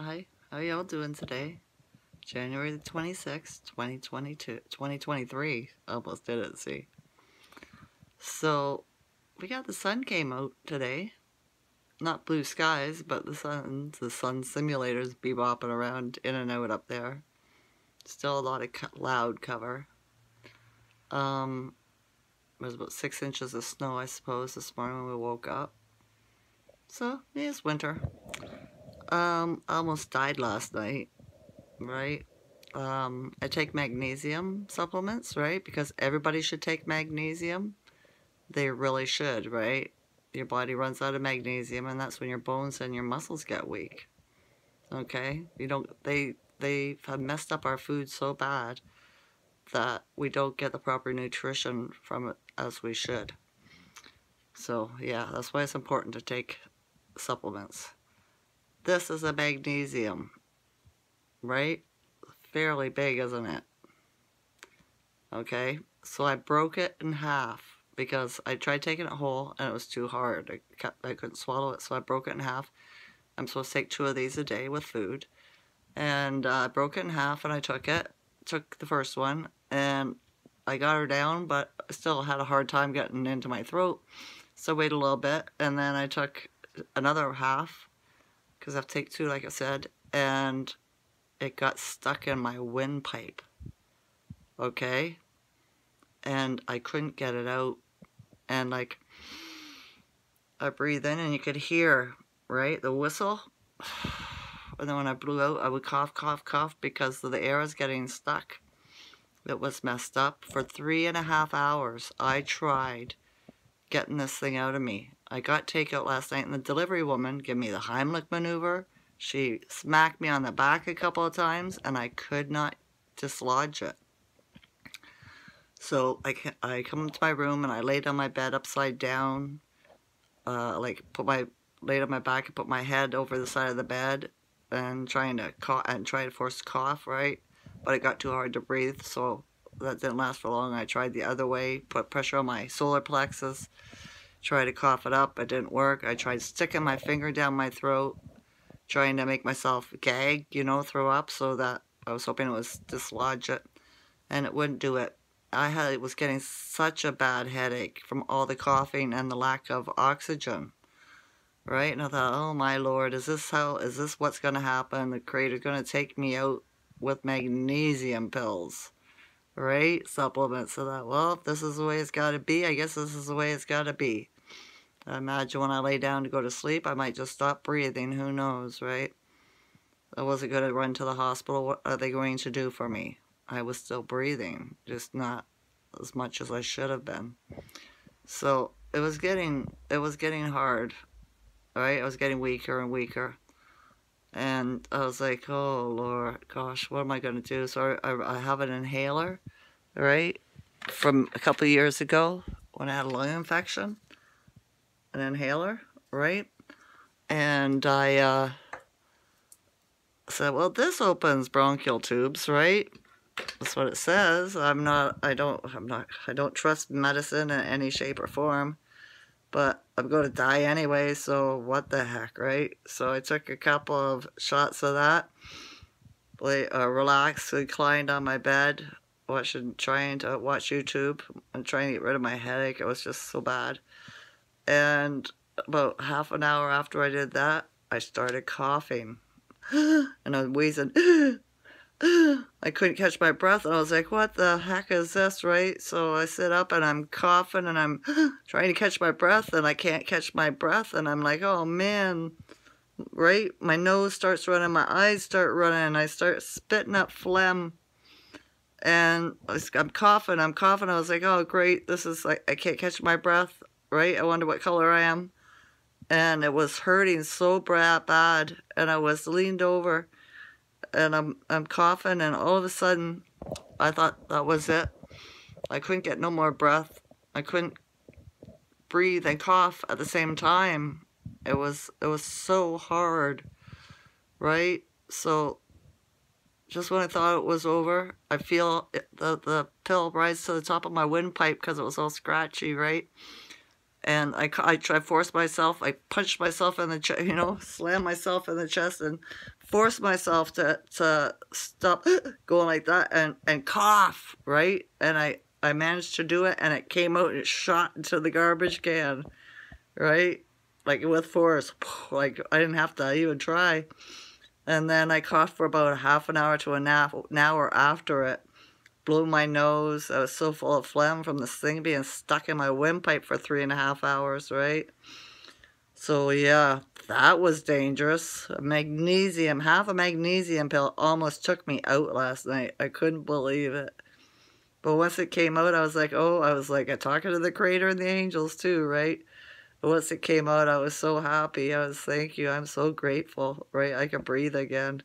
Hi, how y'all doing today? January the 26th, 2023. Almost did it, see. So, we got the sun came out today. Not blue skies, but the sun simulators bebopping around in and out up there. Still a lot of loud cover. There's about 6 inches of snow, I suppose, this morning when we woke up. So, yeah, it's winter. I almost died last night, right? I take magnesium supplements, right? Because everybody should take magnesium. They really should, right? Your body runs out of magnesium, and that's when your bones and your muscles get weak. Okay? They have messed up our food so bad that we don't get the proper nutrition from it as we should. So, yeah, that's why it's important to take supplements. This is a magnesium, right? Fairly big, isn't it? Okay, so I broke it in half because I tried taking it whole and it was too hard. I couldn't swallow it, so I broke it in half. I'm supposed to take 2 of these a day with food. And I broke it in half and I took the first one, and I got her down, but I still had a hard time getting into my throat. So I waited a little bit, and then I took another half, because I have to take 2, like I said, and it got stuck in my windpipe. Okay? And I couldn't get it out. And like, I breathe in and you could hear, right, the whistle. And then when I blew out, I would cough, cough, cough because the air was getting stuck. It was messed up. For 3.5 hours, I tried getting this thing out of me. I got takeout last night, and the delivery woman gave me the Heimlich maneuver. She smacked me on the back a couple of times, and I could not dislodge it. So I come into my room and I laid on my bed upside down, laid on my back and put my head over the side of the bed and trying to force a cough, right? But it got too hard to breathe, so that didn't last for long. I tried the other way, put pressure on my solar plexus, tried to cough it up. It didn't work. I tried sticking my finger down my throat, trying to make myself gag, throw up, so that I was hoping it would dislodge it, and it wouldn't do it. I was getting such a bad headache from all the coughing and the lack of oxygen, right? And I thought, oh my Lord, is this what's going to happen? The Creator's going to take me out with magnesium pills, right? Supplements. So that, well, if this is the way it's got to be, I guess this is the way it's got to be. I imagine when I lay down to go to sleep, I might just stop breathing. Who knows, right? I wasn't going to run to the hospital. What are they going to do for me? I was still breathing, just not as much as I should have been. So it was getting hard, right? I was getting weaker and weaker. And I was like, oh Lord, gosh, what am I going to do? So I have an inhaler, right? From a couple of years ago when I had a lung infection. An inhaler, right? And I said, well, this opens bronchial tubes, right? That's what it says. I don't trust medicine in any shape or form, but I'm going to die anyway, so what the heck, right? So I took a couple of shots of that, relaxed, reclined on my bed, trying to watch YouTube and trying to get rid of my headache. It was just so bad. And about half an hour after I did that, I started coughing, and I was wheezing. I couldn't catch my breath, and I was like, what the heck is this, right? So I sit up, and I'm coughing, and I'm trying to catch my breath, and I can't catch my breath, and I'm like, oh, man, right? My nose starts running, my eyes start running, and I start spitting up phlegm, and I'm coughing. I was like, oh, great, this is like, I can't catch my breath, right? I wonder what color I am. And it was hurting so bad, and I was leaned over, and I'm coughing, and all of a sudden, I thought that was it. I couldn't get no more breath. I couldn't breathe and cough at the same time. It was so hard, right? So just when I thought it was over, I feel the pill rise to the top of my windpipe because it was all scratchy, right? And I forced myself, I punched myself in the chest, you know, slammed myself in the chest and forced myself to stop going like that and cough, right? And I managed to do it, and it came out and it shot into the garbage can, right? Like with force, like I didn't have to even try. And then I coughed for about a half an hour to an hour after it. Blew my nose. I was so full of phlegm from this thing being stuck in my windpipe for 3.5 hours, right? So yeah, that was dangerous. Half a magnesium pill almost took me out last night. I couldn't believe it. But once it came out, I was like, oh, I was like, talking to the Creator and the angels too, right? But once it came out, I was so happy. I was, thank you. I'm so grateful, right? I can breathe again.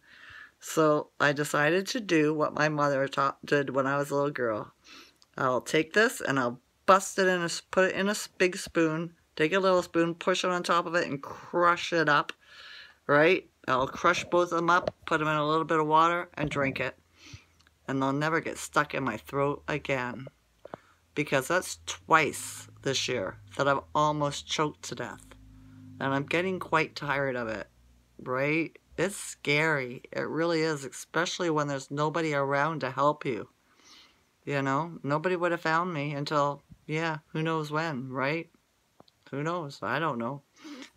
So I decided to do what my mother did when I was a little girl. I'll take this and I'll bust it in, put it in a big spoon, take a little spoon, push it on top of it and crush it up, right? I'll crush both of them up, put them in a little bit of water and drink it. And they'll never get stuck in my throat again. Because that's twice this year that I've almost choked to death. And I'm getting quite tired of it, right? It's scary. It really is, especially when there's nobody around to help you. You know, nobody would have found me until, yeah, who knows when, right? Who knows? I don't know.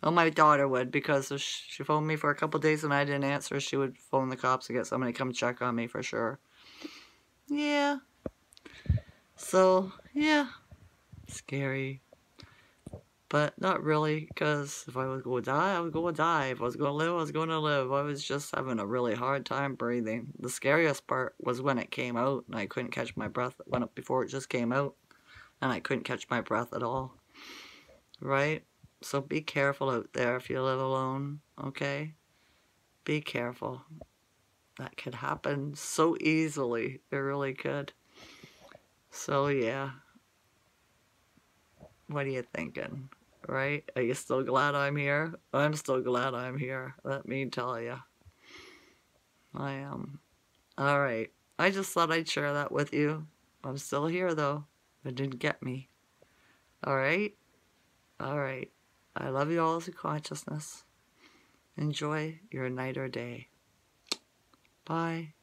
Well, my daughter would, because if she phoned me for a couple days and I didn't answer, she would phone the cops to get somebody to come check on me for sure. Yeah. So, yeah. Scary. But not really, because if I was going to die, I was going to die. If I was going to live, I was going to live. I was just having a really hard time breathing. The scariest part was when it came out, and I couldn't catch my breath. It went up before it just came out, and I couldn't catch my breath at all. Right? So be careful out there if you live alone, okay? Be careful. That could happen so easily. It really could. So, yeah. What are you thinking? Right? Are you still glad I'm here? I'm still glad I'm here. Let me tell you. I am. Alright. I just thought I'd share that with you. I'm still here, though. It didn't get me. Alright? Alright. I love you all as a consciousness. Enjoy your night or day. Bye.